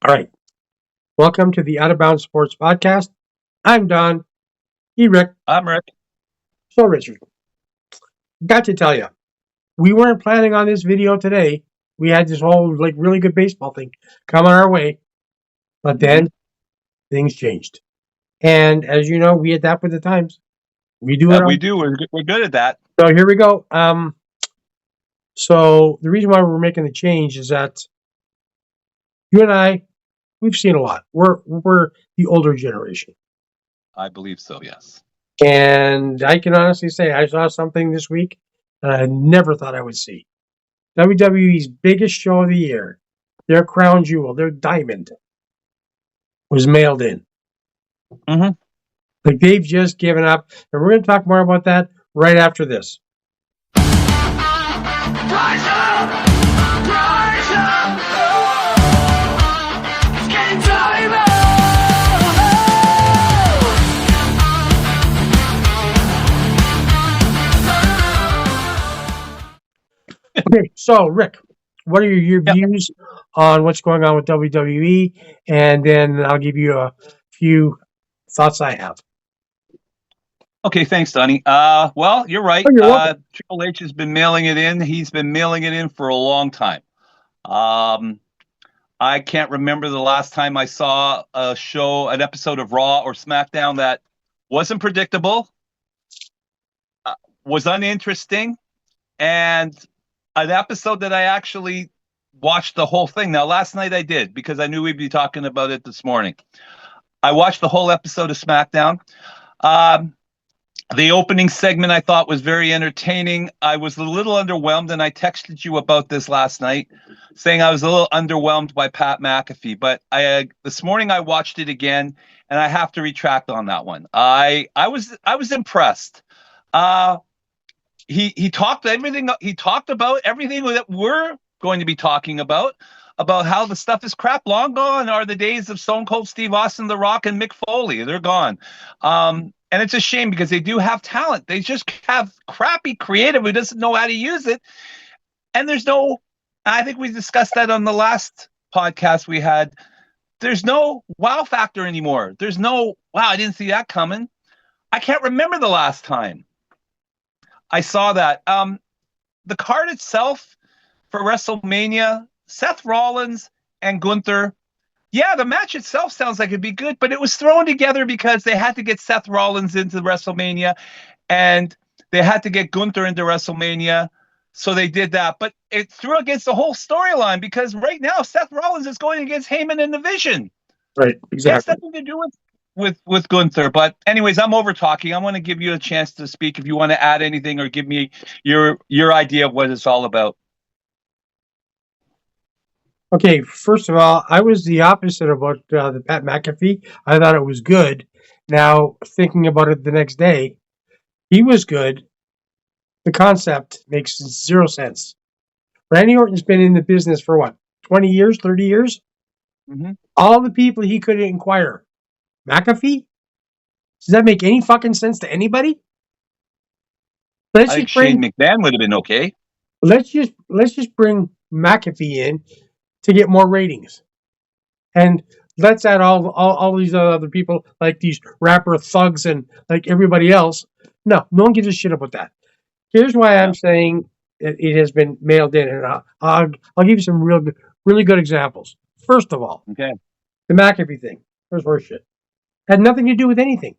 All right. Welcome to the Out of Bounds Sports Podcast. I'm Don. He Rick. I'm Rick. So Richard. Got to tell you, we weren't planning on this video today. We had this whole really good baseball thing coming our way, but hmm then things changed. And as you know, we adapt with the times. We do it We on. do. We're good at that. So here we go. So the reason why we're making the change is that you and I, we've seen a lot. We're the older generation. I believe so. Yes. And I can honestly say I saw something this week that I never thought I would see. WWE's biggest show of the year, their crown jewel, their diamond, was mailed in. hmm Like they've just given up. And we're going to talk more about that right after this. Rise up! Rise up! It's game time! Okay, so Rick, what are your Yep. views on what's going on with WWE? And then I'll give you a few thoughts I have. Okay. Thanks, Donnie. Well, you're right. Oh, you're welcome. Triple H has been mailing it in. He's been mailing it in for a long time. Um, I can't remember the last time I saw an episode of Raw or SmackDown that wasn't predictable, was uninteresting, and an episode that I actually watched the whole thing. Now, last night I did because I knew we'd be talking about it this morning. I watched the whole episode of SmackDown. Um, the opening segment I thought was very entertaining. I was a little underwhelmed, and I texted you about this last night, saying I was a little underwhelmed by Pat McAfee. But this morning I watched it again, and I have to retract on that one. I was impressed. Uh, he talked everything. He talked about everything that we're going to be talking about how the stuff is crap. Long gone are the days of Stone Cold Steve Austin, The Rock, and Mick Foley. They're gone. And it's a shame because they do have talent. They just have crappy creative who doesn't know how to use it. And there's no, I think we discussed that on the last podcast we had. There's no wow factor anymore. There's no, wow, I didn't see that coming. I can't remember the last time I saw that. The card itself for WrestleMania, Seth Rollins and Gunther. Yeah, the match itself sounds like it'd be good, but it was thrown together because they had to get Seth Rollins into WrestleMania and they had to get Gunther into WrestleMania. So they did that. But it threw against the whole storyline because right now Seth Rollins is going against Heyman in the Vision. Right, It has exactly. nothing to do with Gunther. But anyways, I'm over talking. I want to give you a chance to speak if you want to add anything or give me your idea of what it's all about. Okay, first of all, I was the opposite about the Pat McAfee. I thought it was good. Now, thinking about it the next day, he was good. The concept makes zero sense. Randy Orton's been in the business for what, 20 years, 30 years? Mm-hmm. All the people he could inquire. McAfee? Does that make any fucking sense to anybody? Let's I think just bring Shane McMahon would have been okay. let's just bring McAfee in to get more ratings. And let's add all these other people like these rapper thugs and like everybody else. No one gives a shit about that. Here's why I'm saying it has been mailed in, and I'll give you some really good examples. First of all, Okay. the McAfee thing was horseshit. Had nothing to do with anything.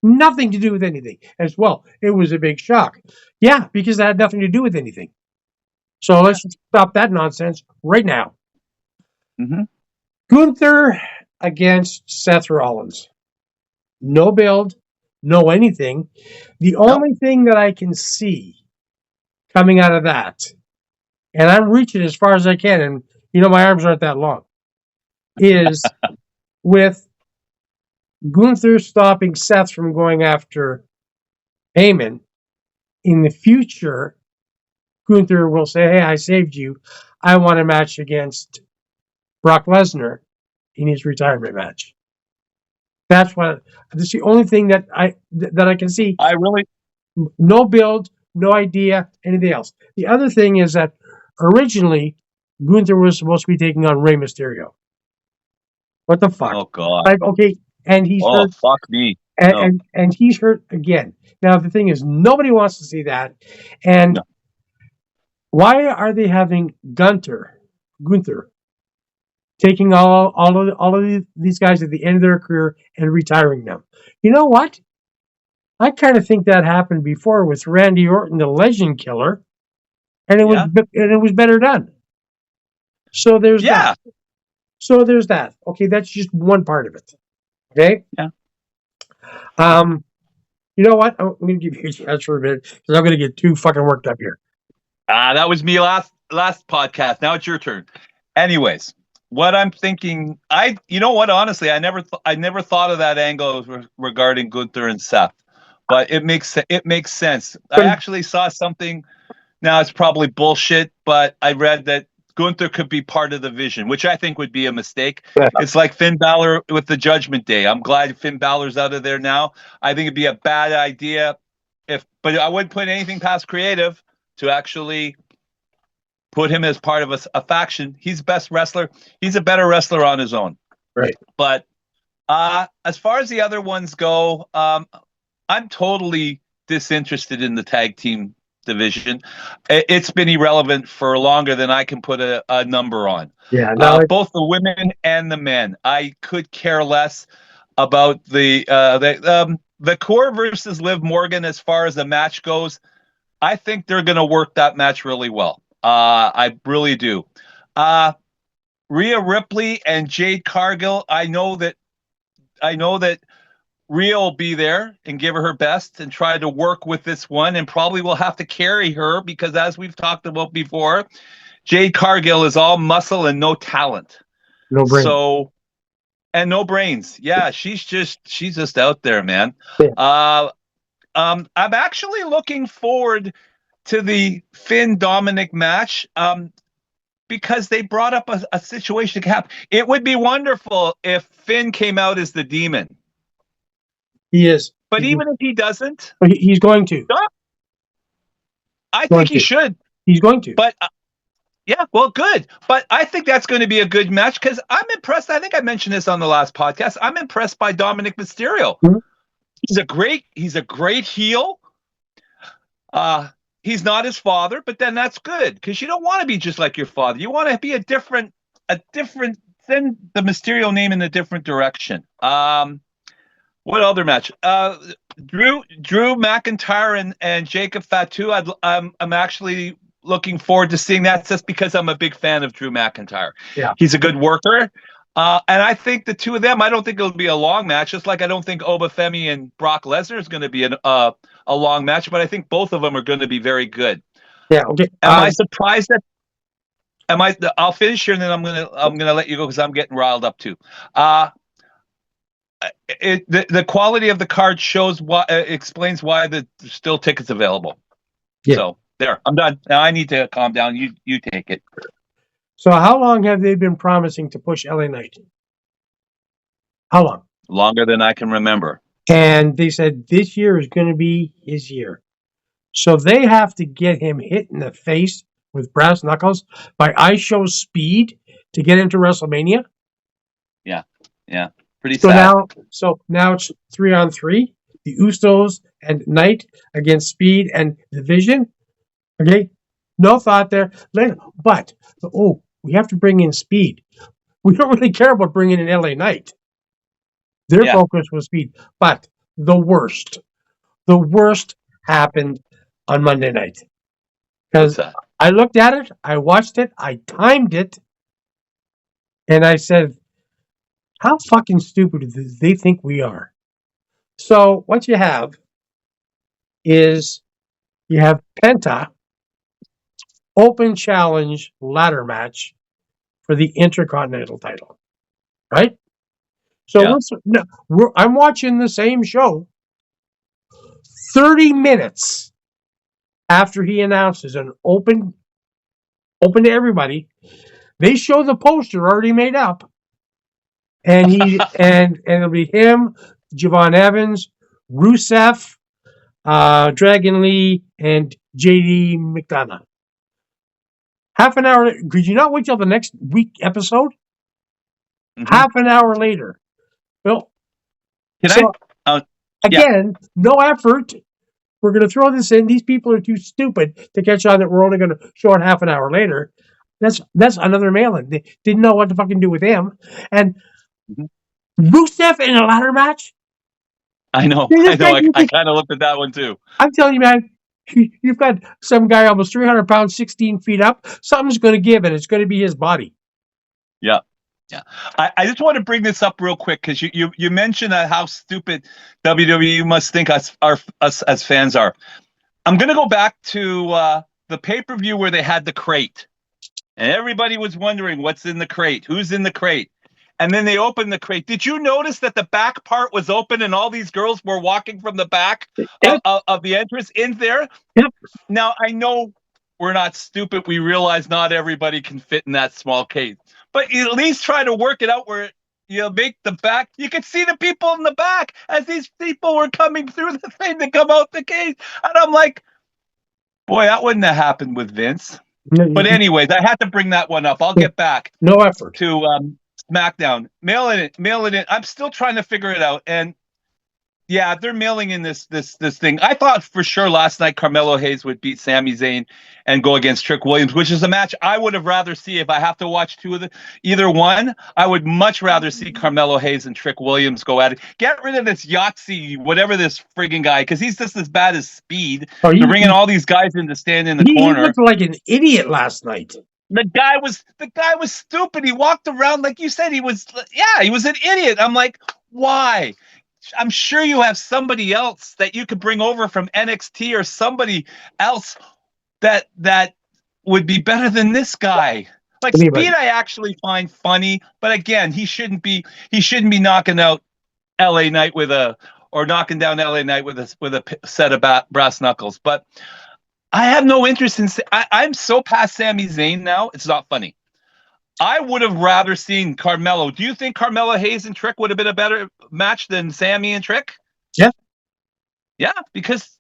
Nothing to do with anything. As well, it was a big shock. Yeah, because it had nothing to do with anything. So let's just stop that nonsense right now. Mm-hmm. Gunther against Seth Rollins. No build, no anything. The only thing that I can see coming out of that, and I'm reaching as far as I can, and my arms aren't that long, is with Gunther stopping Seth from going after Heyman. In the future, Gunther will say, hey, I saved you. I want a match against Brock Lesnar in his retirement match. That's the only thing that I can see. No build, no idea, anything else. The other thing is that originally Gunther was supposed to be taking on Rey Mysterio. What the fuck? Oh God. Like, okay, and he's Oh hurt, fuck me. and, No. and he's hurt again. Now the thing is, nobody wants to see that. And No. why are they having Gunther, taking all of these guys at the end of their career and retiring them? You know what? I kind of think that happened before with Randy Orton, the Legend Killer, and Yeah. it was better done. So there's Yeah. that. So there's that. Okay, that's just one part of it. Okay. Yeah. Um, you know what? I'm going to give you a chance for a minute because I'm going to get too fucking worked up here. That was me last podcast. Now it's your turn. Anyways, what I'm thinking, you know what? Honestly, I never thought of that angle regarding Gunther and Seth, but it makes sense. I actually saw something. Now it's probably bullshit, but I read that Gunther could be part of the vision, which I think would be a mistake. It's like Finn Balor with the Judgment Day. I'm glad Finn Balor's out of there now. I think it'd be a bad idea but I wouldn't put anything past creative to actually put him as part of a faction. He's best wrestler. He's a better wrestler on his own. Right. But as far as the other ones go, I'm totally disinterested in the tag team division. It's been irrelevant for longer than I can put a number on. Yeah. No, Both the women and the men. I could care less about the Core versus Liv Morgan as far as the match goes. I think they're going to work that match really well. I really do. Rhea Ripley and Jade Cargill. I know that Rhea will be there and give her best and try to work with this one, and probably will have to carry her because, as we've talked about before, Jade Cargill is all muscle and no talent. no brain. So, and no brains. Yeah, she's just out there, man. Yeah. I'm actually looking forward to the Finn Dominic match because they brought up a situation to happen. It would be wonderful if Finn came out as the demon. He is. But even if he doesn't, he's going to. I think he should. He's going to. But yeah, well, good. But I think that's going to be a good match because I'm impressed. I think I mentioned this on the last podcast. I'm impressed by Dominic Mysterio. Mm-hmm. He's a great heel. He's not his father, but then that's good because you don't want to be just like your father. You want to be a different, send the Mysterio name in a different direction. What other match? Drew McIntyre and Jacob Fatu. I'm actually looking forward to seeing that just because I'm a big fan of Drew McIntyre. Yeah. He's a good worker. And I think the two of them, I don't think it'll be a long match, just like I don't think Obafemi and Brock Lesnar is going to be a long match, but I think both of them are going to be very good. Yeah. Okay. Am I surprised that? I'll finish here and then I'm gonna let you go because I'm getting riled up too. The quality of the card shows explains why there's still tickets available. Yeah. So there, I'm done. Now I need to calm down. You take it. So how long have they been promising to push LA Knight? How long? Longer than I can remember. And they said this year is going to be his year. So they have to get him hit in the face with brass knuckles by iShow Speed to get into WrestleMania. Yeah. Pretty sad. Now it's 3-on-3. The Usos and Knight against Speed and Division. Okay, no thought there. But we have to bring in Speed. We don't really care about bringing in LA Knight. Their focus was Speed. But the worst happened on Monday night. Because I looked at it, I watched it, I timed it, and I said, how fucking stupid do they think we are? So what you have is you have Penta open challenge ladder match for the Intercontinental title, right? So I'm watching the same show 30 minutes after he announces an open to everybody. They show the poster already made up, and it'll be him, Javon Evans, Rusev, Dragon Lee, and JD McDonough. Half an hour. Could you not wait till the next week episode? half an hour later. Well, Can so I? Yeah. again, no effort. We're going to throw this in. These people are too stupid to catch on that we're only going to show it half an hour later. That's another mail-in. They didn't know what to fucking do with him. And Mhm. Rusev in a ladder match. I know. This I know. guy, I kind of looked at that one too. I'm telling you, man, you've got some guy almost 300 pounds, 16 feet up. Something's going to give, and it's going to be his body. Yeah. Yeah. I just want to bring this up real quick because you mentioned how stupid WWE must think us as fans are. I'm going to go back to the pay-per-view where they had the crate. And everybody was wondering what's in the crate, who's in the crate. And then they opened the crate. Did you notice that the back part was open and all these girls were walking from the back Yep. of the entrance in there? Yep. Now, I know we're not stupid. We realize not everybody can fit in that small case. But you at least try to work it out where you make the back. You could see the people in the back as these people were coming through the thing to come out the case. And I'm like, boy, that wouldn't have happened with Vince. But anyways, I had to bring that one up. I'll get back No effort to SmackDown. Mailing it. I'm still trying to figure it out. And yeah, they're mailing in this thing. I thought for sure last night Carmelo Hayes would beat Sami Zayn and go against Trick Williams, which is a match I would have rather see if I have to watch either one. I would much rather see Carmelo Hayes and Trick Williams go at it. Get rid of this Yahtzee, whatever this frigging guy, because he's just as bad as Speed. They're bringing all these guys in to stand in the corner. He looked like an idiot last night. The guy was stupid. He walked around like you said. He was an idiot. I'm like, why? I'm sure you have somebody else that you could bring over from NXT or somebody else that would be better than this guy. Like Speed, I actually find funny, but again, he shouldn't be knocking out LA Knight knocking down LA Knight with a set of brass knuckles. But I have no interest in. I'm so past Sami Zayn now. It's not funny. I would have rather seen Carmelo. Do you think Carmelo Hayes and Trick would have been a better match than Sami and Trick? Yeah. Yeah, because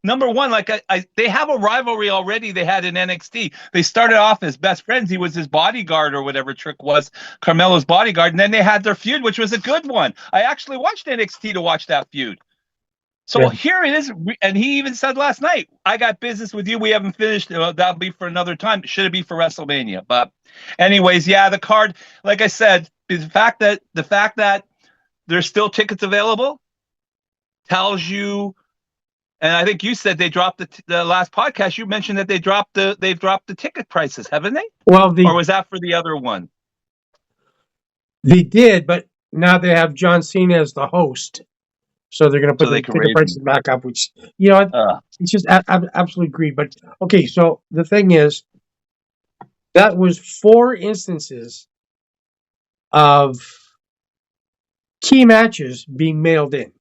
number one, like they have a rivalry already. They had in NXT. They started off as best friends. He was his bodyguard or whatever Trick was, Carmelo's bodyguard, and then they had their feud, which was a good one. I actually watched NXT to watch that feud. So here it is, and he even said last night, I got business with you. We haven't finished. That'll be for another time. Should it be for WrestleMania? But anyways, yeah, the card, like I said, the fact that there's still tickets available tells you, and I think you said they dropped the last podcast. You mentioned that they've dropped the ticket prices, haven't they? Well, or was that for the other one? They did, but now they have John Cena as the host. So they're going to put the ticket prices back up, which, it's just absolute greed. But, okay, so the thing is, that was 4 instances of key matches being mailed in.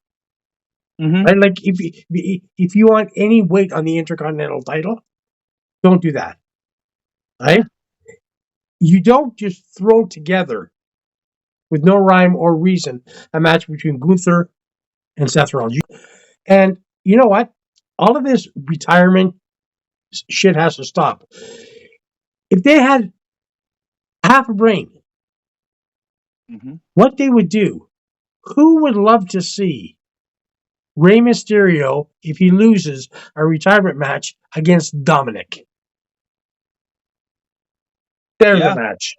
Mm-hmm. Right? Like, if you want any weight on the Intercontinental title, don't do that. Right? You don't just throw together, with no rhyme or reason, a match between Gunther and Seth Rollins. And you know what? All of this retirement shit has to stop. If they had half a brain, what they would do, who would love to see Rey Mysterio, if he loses a retirement match against Dominic? There's a match.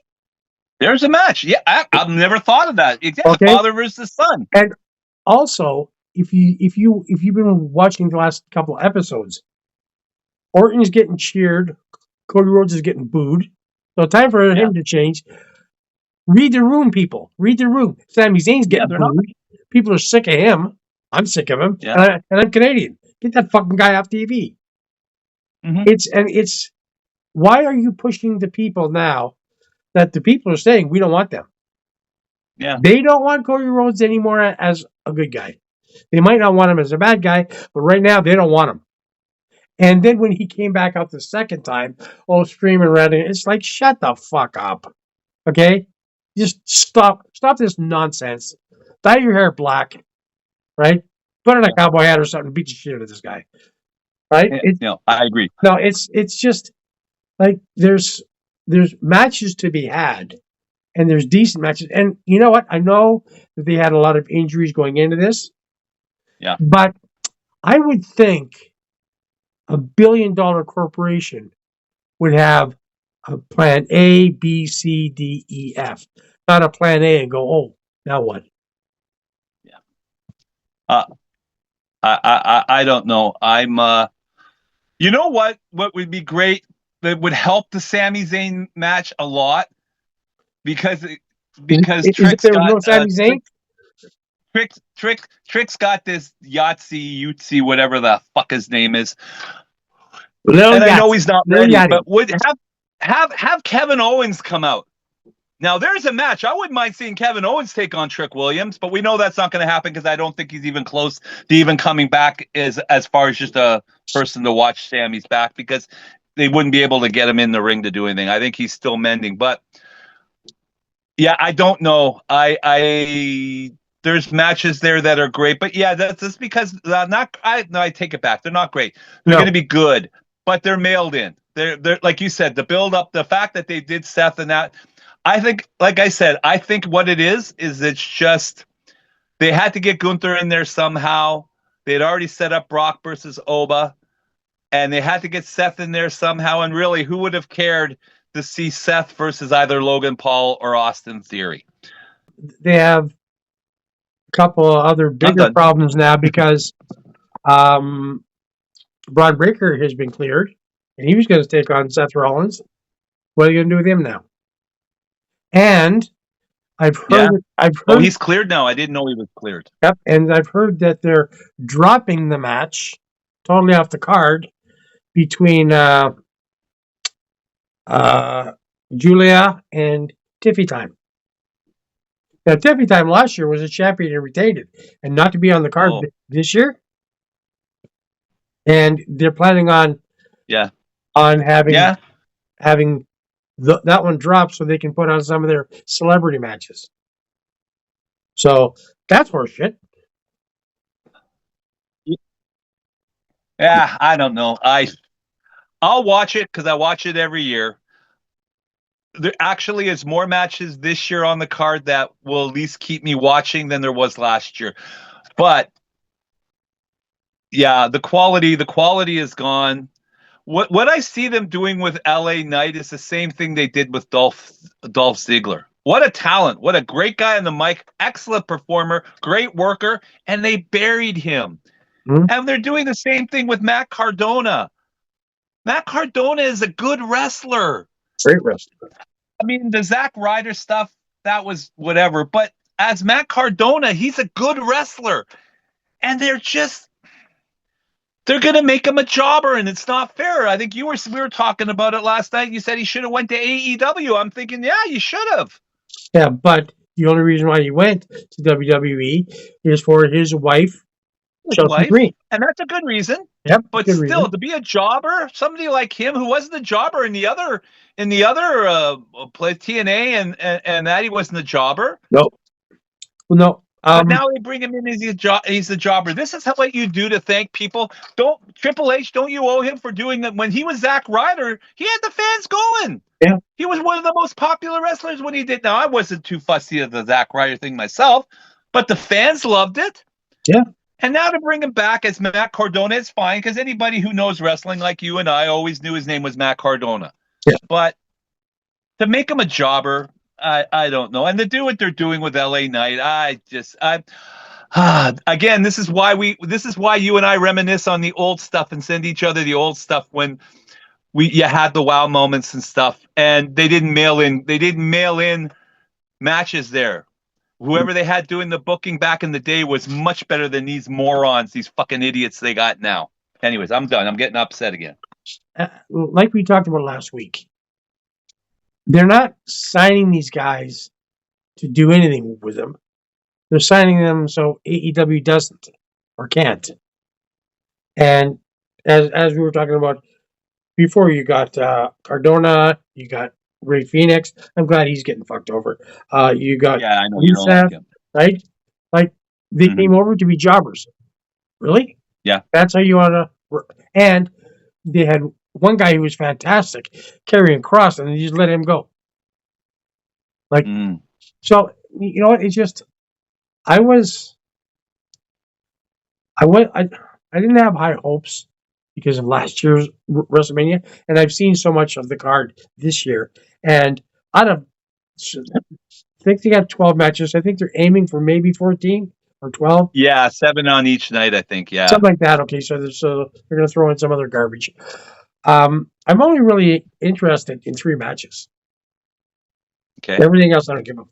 There's a match. Yeah, I've never thought of that. Exactly. Father versus son. And also, if you've been watching the last couple of episodes, Orton's getting cheered, Cody Rhodes is getting booed. So time for him to change. Read the room, people. Read the room. Sami Zayn's getting booed. People are sick of him. I'm sick of him. Yeah. And I'm Canadian. Get that fucking guy off TV. It's why are you pushing the people now that the people are saying we don't want them? Yeah. They don't want Cody Rhodes anymore as a good guy. They might not want him as a bad guy, but right now they don't want him. And then when he came back out the second time, screaming around, it's like, shut the fuck up. Okay? Just stop this nonsense. Dye your hair black, right? Put on a cowboy hat or something, beat the shit out of this guy. Right? I agree. No, it's just like there's matches to be had, and there's decent matches. And you know what? I know that they had a lot of injuries going into this. Yeah. But I would think $1 billion corporation would have a plan A, B, C, D, E, F, not a plan A and go, oh, now what? Yeah. I don't know. You know what? What would be great that would help the Sami Zayn match a lot because Is it Trick's there was got no Sami Zayn? Trick's got this Yahtzee, whatever the fuck his name is. Little And I know Yachty. he's not Little ready, Yachty. but would have Kevin Owens come out. Now there's a match. I wouldn't mind seeing Kevin Owens take on Trick Williams, but we know that's not going to happen because I don't think he's even close to even coming back as far as just a person to watch Sammy's back because they wouldn't be able to get him in the ring to do anything. I think he's still mending, but yeah, I don't know. I there's matches there that are great, but yeah, that's just because I take it back. They're not great. They're No. going to be good, but they're mailed in. They're like you said, the build up, the fact that they did Seth and that. I think, like I said, I think what it is it's just they had to get Gunther in there somehow. They had already set up Brock versus Oba, and they had to get Seth in there somehow. And really, who would have cared to see Seth versus either Logan Paul or Austin Theory? They have a couple of other bigger problems now because Braun Breaker has been cleared, and he was going to take on Seth Rollins. What are you going to do with him now? And I've heard. Oh, he's cleared now. I didn't know he was cleared. Yep, and I've heard that they're dropping the match totally off the card between Julia and Tiffy Time. Now, Tiffy Time last year was a champion and retained it, and not to be on the card this year. And they're planning on having that one drop so they can put on some of their celebrity matches. So that's horseshit. Yeah, I don't know. I'll watch it because I watch it every year. There actually is more matches this year on the card that will at least keep me watching than there was last year. But yeah, the quality is gone. What I see them doing with LA Knight is the same thing they did with Dolph Ziggler. What a talent. What a great guy on the mic. Excellent performer. Great worker. And they buried him. Mm-hmm. And they're doing the same thing with Matt Cardona. Matt Cardona is a good wrestler. Great wrestler. I mean, the Zack Ryder stuff, that was whatever. But as Matt Cardona, he's a good wrestler. And they're going to make him a jobber, and it's not fair. I think we were talking about it last night. You said he should have went to AEW. I'm thinking, yeah, you should have. Yeah, but the only reason why he went to WWE is for his wife, Chelsea Green. And that's a good reason. Yep, but still, reason. To be a jobber, somebody like him who wasn't a jobber in the other play TNA and that he wasn't a jobber. No. Well, no. But now they bring him in as he's a jobber. This is what you do to thank people. Triple H, don't you owe him for doing that? When he was Zack Ryder, he had the fans going. Yeah. He was one of the most popular wrestlers when he did. Now, I wasn't too fussy of the Zack Ryder thing myself, but the fans loved it. Yeah. And now to bring him back as Matt Cardona is fine, because anybody who knows wrestling like you and I always knew his name was Matt Cardona. Yeah. But to make him a jobber, I don't know. And to do what they're doing with LA Knight, again, this is why you and I reminisce on the old stuff and send each other the old stuff when you had the wow moments and stuff, and they didn't mail in matches there. Whoever they had doing the booking back in the day was much better than these morons, these fucking idiots they got now. Anyways, I'm done. I'm getting upset again. Like we talked about last week, they're not signing these guys to do anything with them. They're signing them so AEW doesn't or can't. And as we were talking about before, you got Cardona, you got Ray Phoenix. I'm glad he's getting fucked over. You got I know you don't like him, right? Like they came over to be jobbers. Really? Yeah. That's how you want to. And they had one guy who was fantastic, Karrion Kross, and they just let him go. Like, Mm. so you know what? It's just I was I went I didn't have high hopes because of last year's WrestleMania, and I've seen so much of the card this year, and out of I think they got 12 matches. I think they're aiming for maybe 14 or 12. Yeah, 7 on each night, I think. Yeah. Something like that. Okay, so they're going to throw in some other garbage. I'm only really interested in 3 matches. Okay. Everything else I don't give a.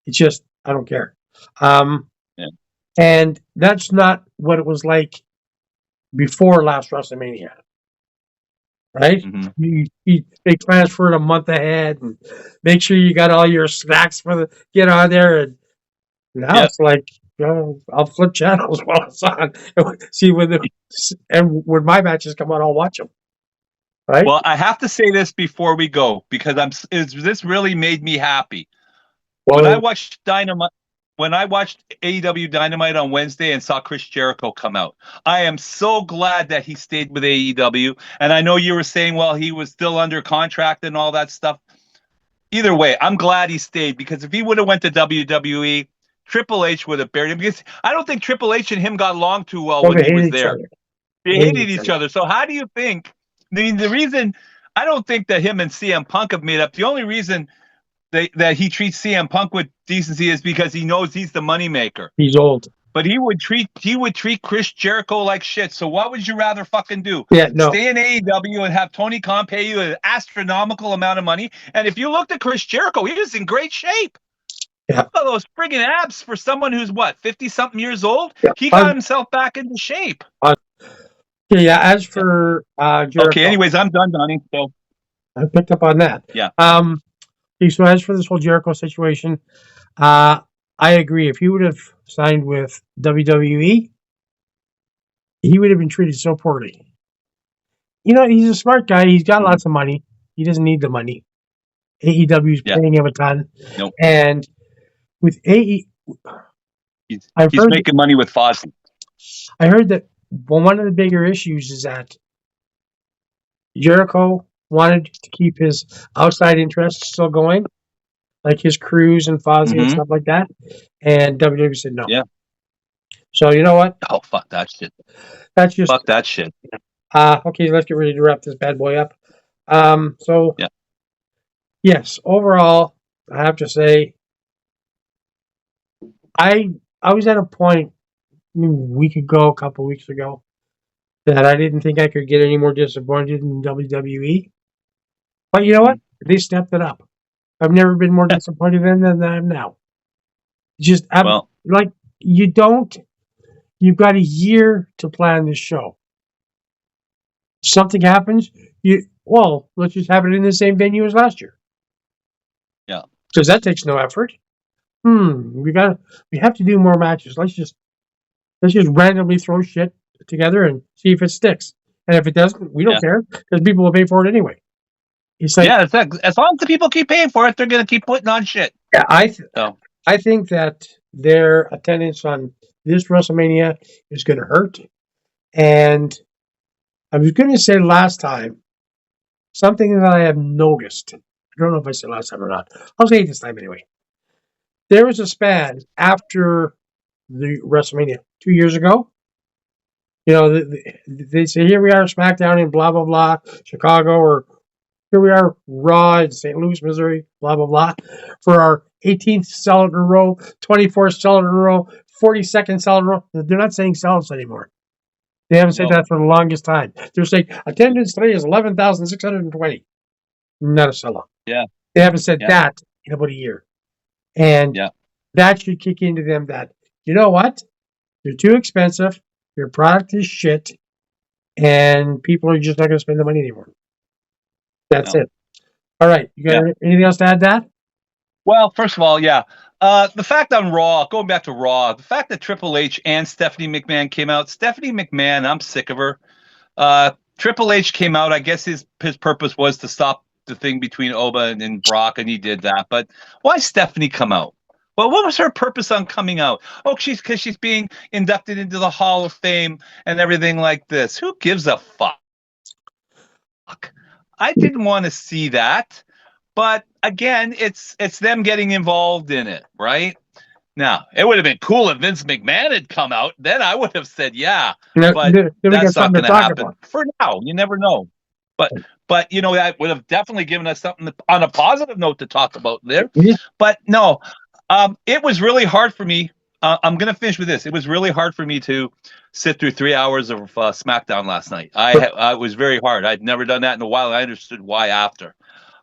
It's just I don't care. Um, Yeah. and that's not what it was like before last WrestleMania, right? Mm-hmm. They transferred a month ahead and make sure you got all your snacks for the get on there. And now Yep. it's like, I'll flip channels while it's on. See when my matches come on, I'll watch them. Right? Well, I have to say this before we go because this really made me happy. When I Well, watched Dynamite, when I watched AEW Dynamite on Wednesday and saw Chris Jericho come out, I am so glad that he stayed with AEW. And I know you were saying, well, he was still under contract and all that stuff. Either way, I'm glad he stayed because if he would have went to WWE, Triple H would have buried him. Because I don't think Triple H and him got along too well when they he was hate each there. other. They hated each other. So how do you think? I mean, the reason I don't think that him and CM Punk have made up. The only reason that he treats CM Punk with decency is because he knows he's the moneymaker. He's old. But he would treat Chris Jericho like shit. So what would you rather fucking do? Yeah, no. Stay in AEW and have Tony Khan pay you an astronomical amount of money. And if you looked at Chris Jericho, he was in great shape. Yeah. Look at those friggin' abs for someone who's what, 50-something years old? Yeah. He got himself back into shape. Yeah, as for Jericho. Okay, anyways, I'm done, Donnie. So I picked up on that. Yeah. So as for this whole Jericho situation, I agree. If he would have signed with WWE, he would have been treated so poorly. You know, he's a smart guy. He's got lots of money. He doesn't need the money. AEW's paying him a ton. Nope. And with he's making money with Fozzy. I heard that one of the bigger issues is that Jericho wanted to keep his outside interests still going, like his cruise and Fozzy and stuff like that. And WWE said no. Yeah. So you know what? Oh, fuck that shit. That's just fuck that shit. Okay, let's get ready to wrap this bad boy up. So yeah. Yes, overall, I have to say, I was at a point a couple weeks ago, that I didn't think I could get any more disappointed in WWE. But you know what? They stepped it up. I've never been more disappointed than I am now. Just like you've got a year to plan this show. Something happens, let's just have it in the same venue as last year. Yeah. Because that takes no effort. We have to do more matches. Let's just randomly throw shit together and see if it sticks. And if it doesn't, we don't care because people will pay for it anyway. It's like, as long as the people keep paying for it, they're going to keep putting on shit. Yeah, I think that their attendance on this WrestleMania is going to hurt. And I was going to say last time something that I have noticed. I don't know if I said last time or not. I'll say it this time anyway. There was a span after the WrestleMania 2 years ago. You know, they say, here we are, SmackDown in blah, blah, blah, Chicago, or here we are, Raw in St. Louis, Missouri, blah, blah, blah, for our 18th sellout in a row, 24th sellout in a row, 42nd sellout in a row. They're not saying sellouts anymore. They haven't said that for the longest time. They're saying attendance today is 11,620. Not a sellout. Yeah. They haven't said that in about a year. And that should kick into them that, you know what? You're too expensive. Your product is shit. And people are just not going to spend the money anymore. That's it. All right. You got anything else to add to that? Well, first of all, the fact on Raw, going back to Raw, the fact that Triple H and Stephanie McMahon came out. Stephanie McMahon, I'm sick of her. Triple H came out. I guess his purpose was to stop the thing between Oba and Brock, and he did that. But why Stephanie come out? Well, what was her purpose on coming out? Oh, because she's being inducted into the Hall of Fame and everything like this. Who gives a fuck? I didn't want to see that. But again, it's them getting involved in it, right? Now, it would have been cool if Vince McMahon had come out. Then I would have said, yeah, but Then we got that's not something going to to talk happen about. for now. You never know. But that would have definitely given us something on a positive note to talk about there. Yeah. But no, it was really hard for me. I'm going to finish with this. It was really hard for me to sit through 3 hours of SmackDown last night. It was very hard. I'd never done that in a while. I understood why after.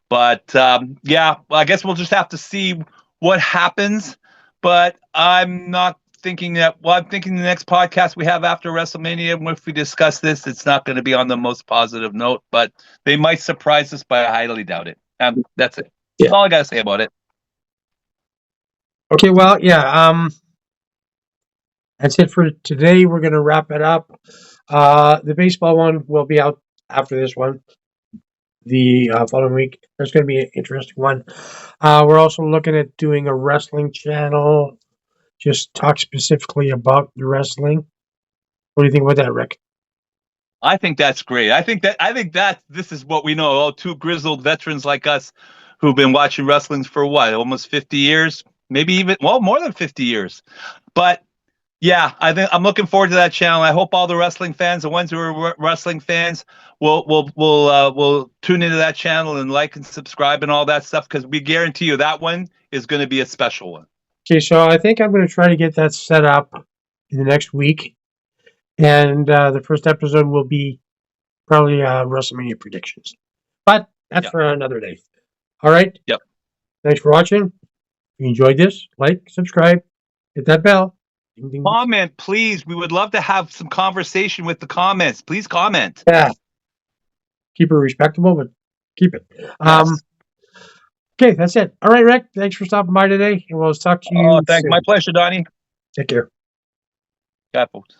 But yeah, I guess we'll just have to see what happens. But I'm not thinking that. Well, I'm thinking the next podcast we have after WrestleMania, if we discuss this, it's not going to be on the most positive note. But they might surprise us, but I highly doubt it. That's it. Yeah. That's all I got to say about it. Okay, well, yeah. That's it for today. We're going to wrap it up. The baseball one will be out after this one. The following week, there's going to be an interesting one. We're also looking at doing a wrestling channel. Just talk specifically about the wrestling. What do you think about that, Rick? I think that's great. I think that this is what we know. All two grizzled veterans like us who've been watching wrestling for what, almost 50 years, maybe even more than 50 years. But yeah, I think I'm looking forward to that channel. I hope all the wrestling fans, the ones who are wrestling fans, will tune into that channel and like and subscribe and all that stuff, because we guarantee you that one is going to be a special one. Okay, so I think I'm going to try to get that set up in the next week. And the first episode will be probably WrestleMania predictions. But that's for another day. All right? Yep. Thanks for watching. If you enjoyed this, like, subscribe, hit that bell. Ding, ding. Comment, please. We would love to have some conversation with the comments. Please comment. Yeah. Keep it respectable, but keep it. Yes. Okay, that's it. All right, Rick. Thanks for stopping by today, and we'll talk to you. Oh, thanks. My pleasure, Donnie. Take care. Got folks.